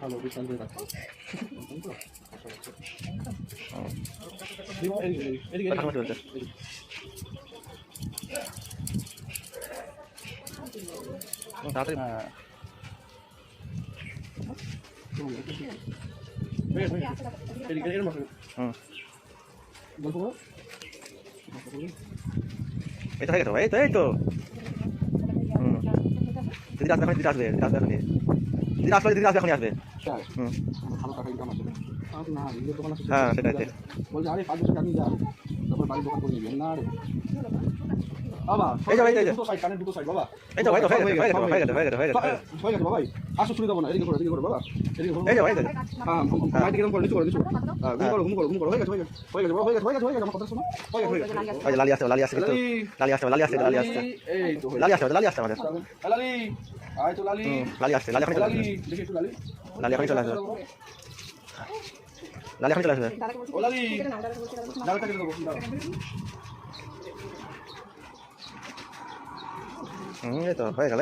ভালো বিশাল দিয়ে রাখো তাড়াতাড়ি এই তো হয়ে গেছে ভাই, এই তো দিদি আসবে, এখন দিদি আসবে, দিদি আসবে, এখন দিদি আসবে, দিদি আসবে, এখনই আসবে। ভালো টাকা ইনকাম আছে না নিজের দোকান আছে হ্যাঁ সেটাই। বলছে আরে 5 বছর কাটিয়ে যান তারপর বাড়ির দোকান করে নেবেন না রে বাবা এই যে ভাই, এই যে দুটো সাইড কানে দুটো সাইড বাবা এই তো ভাই, তো হয়ে গেছে, হয়ে গেছে, হয়ে গেছে, হয়ে গেছে, হয়ে গেছে। হয়ে গেছে বাবা আসো শুনে দেবো না এদিকে করো বাবা এদিকে করো এই যে ভাই, এই যে হ্যাঁ মাইটি কেমন করে নিচু করো ঘুম করো হয়ে গেছে বাবা হয়ে গেছে আমার কথা শোনো হয়ে গেছে এই যে লালি আসছে, লালি আসছে, কিন্তু লালি আসছে, লালি আসছে, লালি আসছে, এই তো লালি আসছে, লালি আসছে আমাদের। লালি আয় তো লালি লালি আসছে, লালি এখনই চলে লালি আসবে, দেখি একটু লালি লালি এখনই চলে আসবে, লালি এখনই চলে আসবে। ও লালি ডালটা কেটে দেবো এই তো হয়ে গেল।